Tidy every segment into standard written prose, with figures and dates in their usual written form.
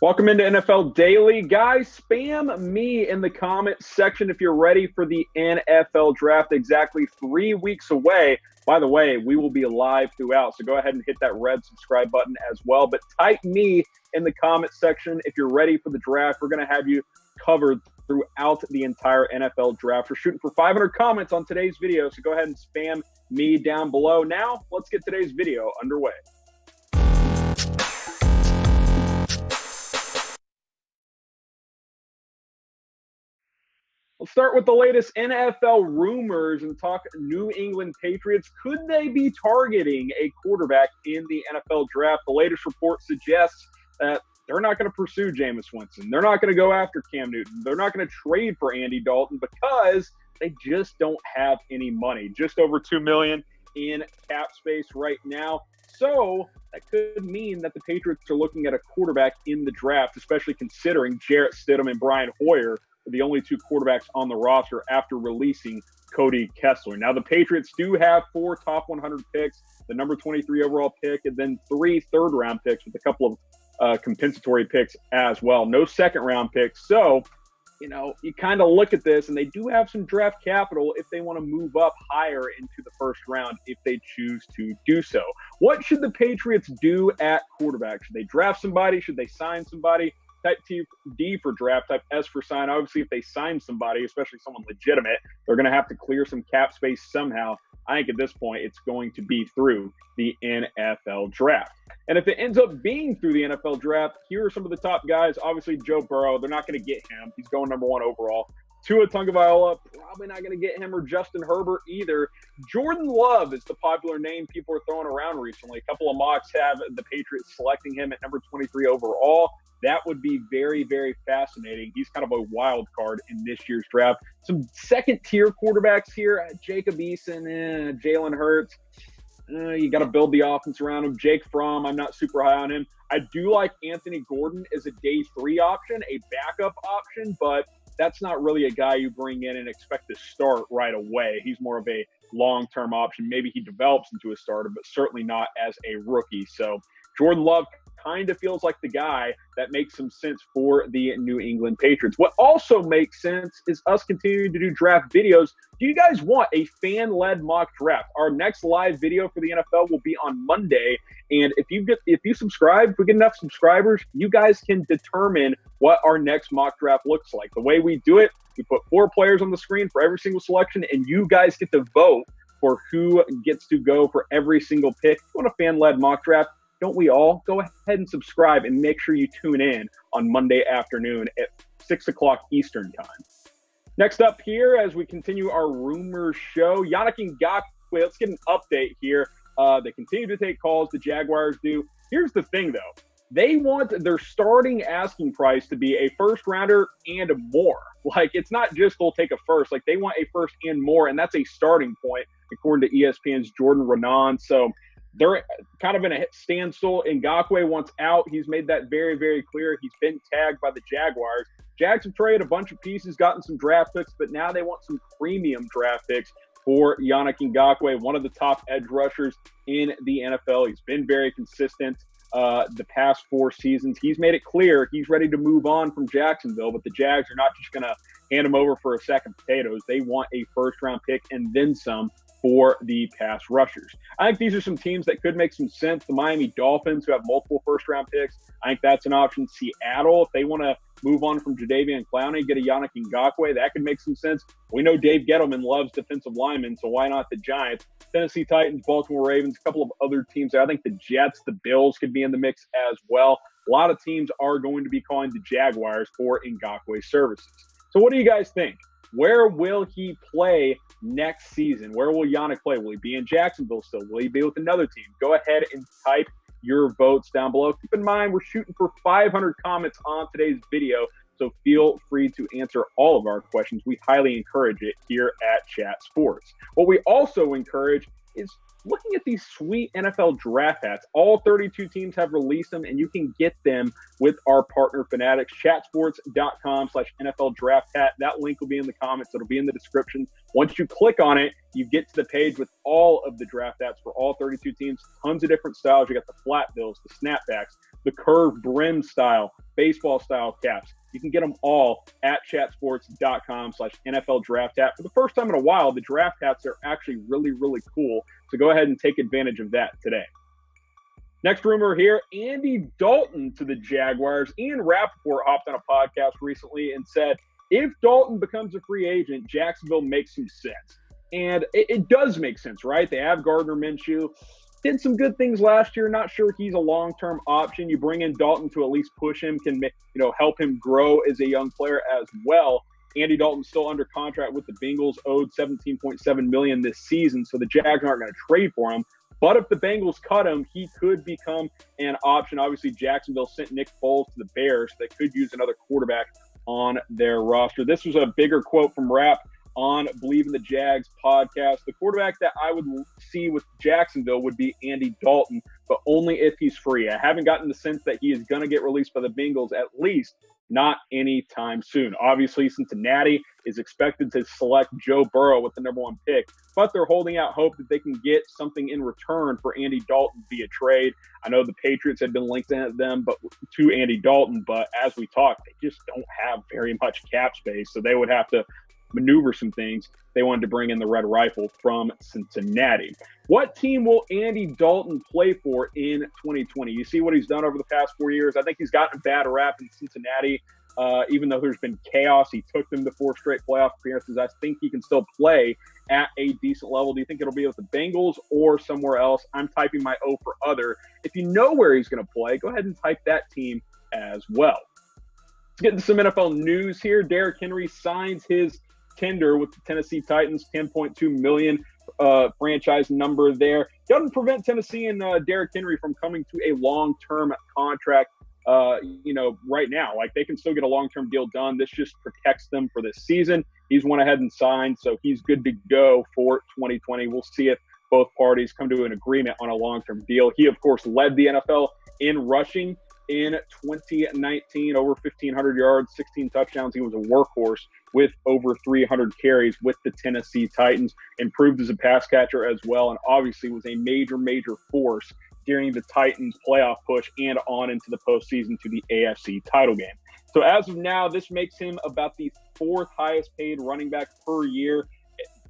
Welcome into NFL Daily. Guys, spam me in the comment section if you're ready for the NFL Draft exactly 3 weeks away. By the way, we will be live throughout, so go ahead and hit that red subscribe button as well. But type me in the comment section if you're ready for the draft. We're going to have you covered throughout the entire NFL Draft. We're shooting for 500 comments on today's video, so go ahead and spam me down below. Now, let's get today's video underway. Let's start with the latest NFL rumors and talk New England Patriots. Could they be targeting a quarterback in the NFL Draft? The latest report suggests that they're not going to pursue Jameis Winston. They're not going to go after Cam Newton. They're not going to trade for Andy Dalton because they just don't have any money. Just over $2 million in cap space right now. So that could mean that the Patriots are looking at a quarterback in the draft, especially considering Jarrett, Stidham, and Brian Hoyer are the only two quarterbacks on the roster after releasing Cody Kessler. Now, the Patriots do have 4 top 100 picks, the number 23 overall pick, and then 3 third-round picks with a couple of compensatory picks as well. No second-round picks. So, you kind of look at this, and they do have some draft capital if they want to move up higher into the first round if they choose to do so. What should the Patriots do at quarterback? Should they draft somebody? Should they sign somebody? Type D for draft, type S for sign. Obviously, if they sign somebody, especially someone legitimate, they're going to have to clear some cap space somehow. I think at this point, it's going to be through the NFL Draft. And if it ends up being through the NFL Draft, here are some of the top guys. Obviously, Joe Burrow, they're not going to get him. He's going number 1 overall. Tua Tagovailoa, probably not going to get him, or Justin Herbert either. Jordan Love is the popular name people are throwing around recently. A couple of mocks have the Patriots selecting him at number 23 overall. That would be very, very fascinating. He's kind of a wild card in this year's draft. Some second-tier quarterbacks here. Jacob Eason, Jalen Hurts. You got to build the offense around him. Jake Fromm, I'm not super high on him. I do like Anthony Gordon as a day 3 option, a backup option, but that's not really a guy you bring in and expect to start right away. He's more of a long-term option. Maybe he develops into a starter, but certainly not as a rookie. So Jordan Love kind of feels like the guy that makes some sense for the New England Patriots. What also makes sense is us continuing to do draft videos. Do you guys want a fan-led mock draft? Our next live video for the NFL will be on Monday, and if you subscribe, if we get enough subscribers, you guys can determine what our next mock draft looks like. The way we do it, we put 4 players on the screen for every single selection, and you guys get to vote for who gets to go for every single pick. If you want a fan-led mock draft, don't we all? Go ahead and subscribe and make sure you tune in on Monday afternoon at 6 o'clock Eastern time. Next up here, as we continue our rumor show, Yannick Ngakoue. Let's get an update here. They continue to take calls. The Jaguars do. Here's the thing, though. They want their starting asking price to be a first rounder and more. Like, it's not just they'll take a first. Like, they want a first and more, and that's a starting point, according to ESPN's Jordan Renan. So they're kind of in a standstill. Ngakoue wants out. He's made that very, very clear. He's been tagged by the Jaguars. Jags have traded a bunch of pieces, gotten some draft picks, but now they want some premium draft picks for Yannick Ngakoue, one of the top edge rushers in the NFL. He's been very consistent the past 4 seasons. He's made it clear he's ready to move on from Jacksonville, but the Jags are not just going to hand him over for a sack of potatoes. They want a first-round pick and then some for the pass rushers. I think these are some teams that could make some sense. The Miami Dolphins, who have multiple first-round picks, I think that's an option. Seattle, if they want to move on from Jadeveon Clowney, get a Yannick Ngakoue, that could make some sense. We know Dave Gettleman loves defensive linemen, so why not the Giants? Tennessee Titans, Baltimore Ravens, a couple of other teams there. I think the Jets, the Bills could be in the mix as well. A lot of teams are going to be calling the Jaguars for Ngakoue services. So what do you guys think? Where will he play next season? Where will Yannick play? Will he be in Jacksonville still? Will he be with another team? Go ahead and type your votes down below. Keep in mind, we're shooting for 500 comments on today's video, so feel free to answer all of our questions. We highly encourage it here at Chat Sports. What we also encourage is looking at these sweet NFL draft hats. All 32 teams have released them, and you can get them with our partner Fanatics. Chatsports.com/NFL draft hat. That link will be in the comments. It'll be in the description. Once you click on it, you get to the page with all of the draft hats for all 32 teams. Tons of different styles. You got the flat bills, the snapbacks, the curved brim style. baseball-style caps. You can get them all at chatsports.com/NFL Draft Hat. For the first time in a while, the draft hats are actually really, really cool. So go ahead and take advantage of that today. Next rumor here, Andy Dalton to the Jaguars. Ian Rappaport hopped on a podcast recently and said, if Dalton becomes a free agent, Jacksonville makes some sense. And it does make sense, right? They have Gardner Minshew. Did some good things last year. Not sure he's a long-term option. You bring in Dalton to at least push him, can help him grow as a young player as well. Andy Dalton's still under contract with the Bengals, owed $17.7 million this season, so the Jags aren't going to trade for him. But if the Bengals cut him, he could become an option. Obviously, Jacksonville sent Nick Foles to the Bears. They could use another quarterback on their roster. This was a bigger quote from Rapp on Believe in the Jags podcast. The quarterback that I would see with Jacksonville would be Andy Dalton, but only if he's free. I haven't gotten the sense that he is going to get released by the Bengals, at least not anytime soon. Obviously, Cincinnati is expected to select Joe Burrow with the #1 pick, but they're holding out hope that they can get something in return for Andy Dalton via trade. I know the Patriots have been linked to them, but to Andy Dalton, but as we talked, they just don't have very much cap space, so they would have to maneuver some things. They wanted to bring in the Red Rifle from Cincinnati. What team will Andy Dalton play for in 2020? You see what he's done over the past 4 years. I think he's gotten a bad rap in Cincinnati. Even though there's been chaos, he took them to 4 straight playoff appearances. I think he can still play at a decent level. Do you think it'll be with the Bengals or somewhere else? I'm typing my O for other. If you know where he's going to play, go ahead and type that team as well. Let's get into some NFL news here. Derrick Henry signs his tender with the Tennessee Titans, $10.2 million franchise number there. Doesn't prevent Tennessee and Derrick Henry from coming to a long-term contract right now. Like, they can still get a long-term deal done. This just protects them for this season. He's went ahead and signed, so he's good to go for 2020. We'll see if both parties come to an agreement on a long-term deal. He, of course, led the NFL in rushing in 2019, over 1,500 yards, 16 touchdowns. He was a workhorse with over 300 carries with the Tennessee Titans, improved as a pass catcher as well, and obviously was a major, major force during the Titans playoff push and on into the postseason to the AFC title game. So as of now, this makes him about the 4th highest paid running back per year,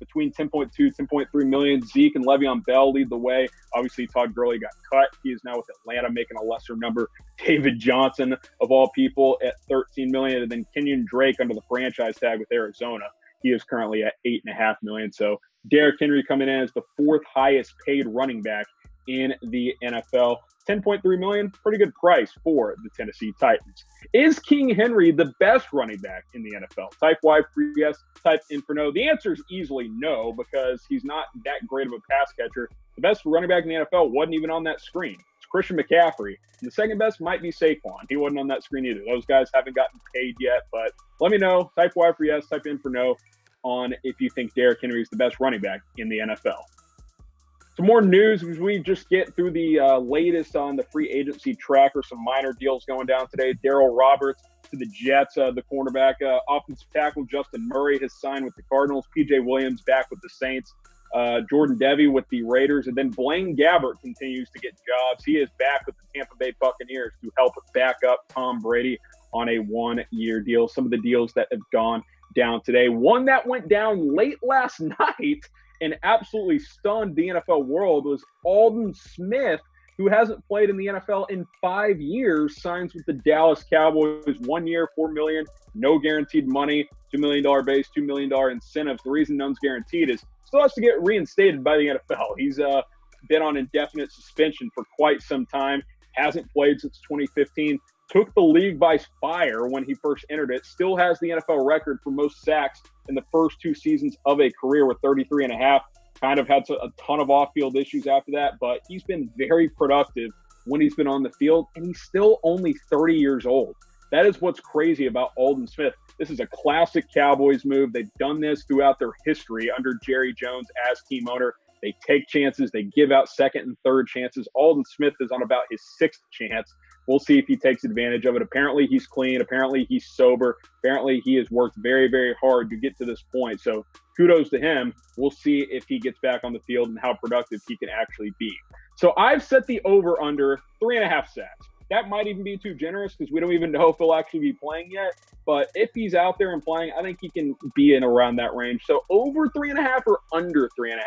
between 10.2, 10.3 million. Zeke and Le'Veon Bell lead the way. Obviously, Todd Gurley got cut. He is now with Atlanta, making a lesser number. David Johnson, of all people, at 13 million. And then Kenyon Drake under the franchise tag with Arizona. He is currently at 8.5 million. So Derrick Henry coming in as the 4th highest paid running back in the NFL. 10.3 million, pretty good price for the Tennessee Titans. Is King Henry the best running back in the NFL? Type Y for yes, type in for no. The answer is easily no, because he's not that great of a pass catcher. The best running back in the NFL wasn't even on that screen. It's Christian McCaffrey. And the second best might be Saquon. He wasn't on that screen either. Those guys haven't gotten paid yet, but let me know. Type Y for yes, type in for no on if you think Derrick Henry is the best running back in the NFL. Some more news as we just get through the latest on the free agency tracker. Some minor deals going down today. Darrell Roberts to the Jets, the cornerback. Offensive tackle Justin Murray has signed with the Cardinals. P.J. Williams back with the Saints. Jordan Devey with the Raiders. And then Blaine Gabbert continues to get jobs. He is back with the Tampa Bay Buccaneers to help back up Tom Brady on a 1-year deal. Some of the deals that have gone down today. One that went down late last night and absolutely stunned the NFL world was Alden Smith, who hasn't played in the NFL in 5 years, signs with the Dallas Cowboys. 1 year, $4 million, no guaranteed money, $2 million base, $2 million incentives. The reason none's guaranteed is still has to get reinstated by the NFL. He's been on indefinite suspension for quite some time, hasn't played since 2015. Took the league by fire when he first entered it. Still has the NFL record for most sacks in the first 2 seasons of a career with 33.5. Kind of had a ton of off-field issues after that, but he's been very productive when he's been on the field, and he's still only 30 years old. That is what's crazy about Alden Smith. This is a classic Cowboys move. They've done this throughout their history under Jerry Jones as team owner. They take chances. They give out second and third chances. Alden Smith is on about his 6th chance. We'll see if he takes advantage of it. Apparently, he's clean. Apparently, he's sober. Apparently, he has worked very, very hard to get to this point. So kudos to him. We'll see if he gets back on the field and how productive he can actually be. So I've set the over-under 3.5 sacks. that might even be too generous because we don't even know if he'll actually be playing yet. But if he's out there and playing, I think he can be in around that range. So over 3.5 or under 3.5.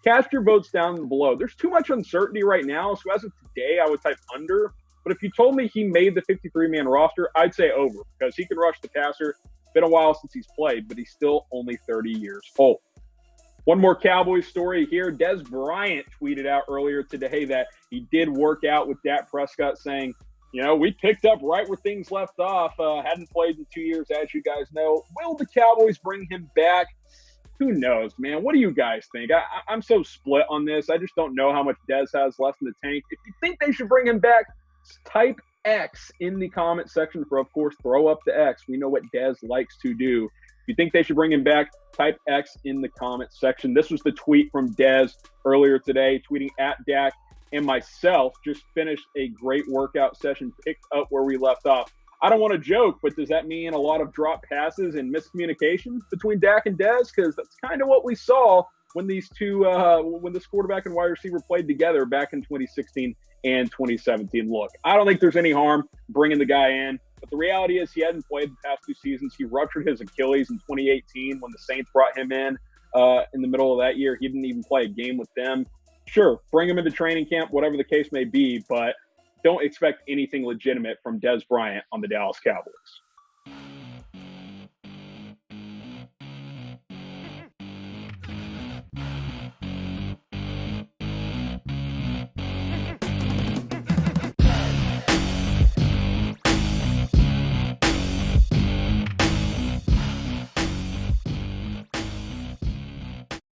Cast your votes down below. There's too much uncertainty right now. So as of today, I would type under. But if you told me he made the 53-man roster, I'd say over because he can rush the passer. It's been a while since he's played, but he's still only 30 years old. One more Cowboys story here. Dez Bryant tweeted out earlier today that he did work out with Dak Prescott, saying, we picked up right where things left off. Hadn't played in 2 years, as you guys know. Will the Cowboys bring him back? Who knows, man? What do you guys think? I'm so split on this. I just don't know how much Dez has left in the tank. If you think they should bring him back, type X in the comment section for, of course, throw up the X. We know what Dez likes to do. If you think they should bring him back, type X in the comment section. This was the tweet from Dez earlier today, tweeting at Dak and myself. Just finished a great workout session, picked up where we left off. I don't want to joke, but does that mean a lot of drop passes and miscommunication between Dak and Dez? Because that's kind of what we saw when these two, when this quarterback and wide receiver played together back in 2016 and 2017. Look, I don't think there's any harm bringing the guy in, but the reality is he hadn't played the past 2 seasons. He ruptured his Achilles in 2018 when the Saints brought him in the middle of that year. He didn't even play a game with them. Sure, bring him into training camp, whatever the case may be, but don't expect anything legitimate from Dez Bryant on the Dallas Cowboys.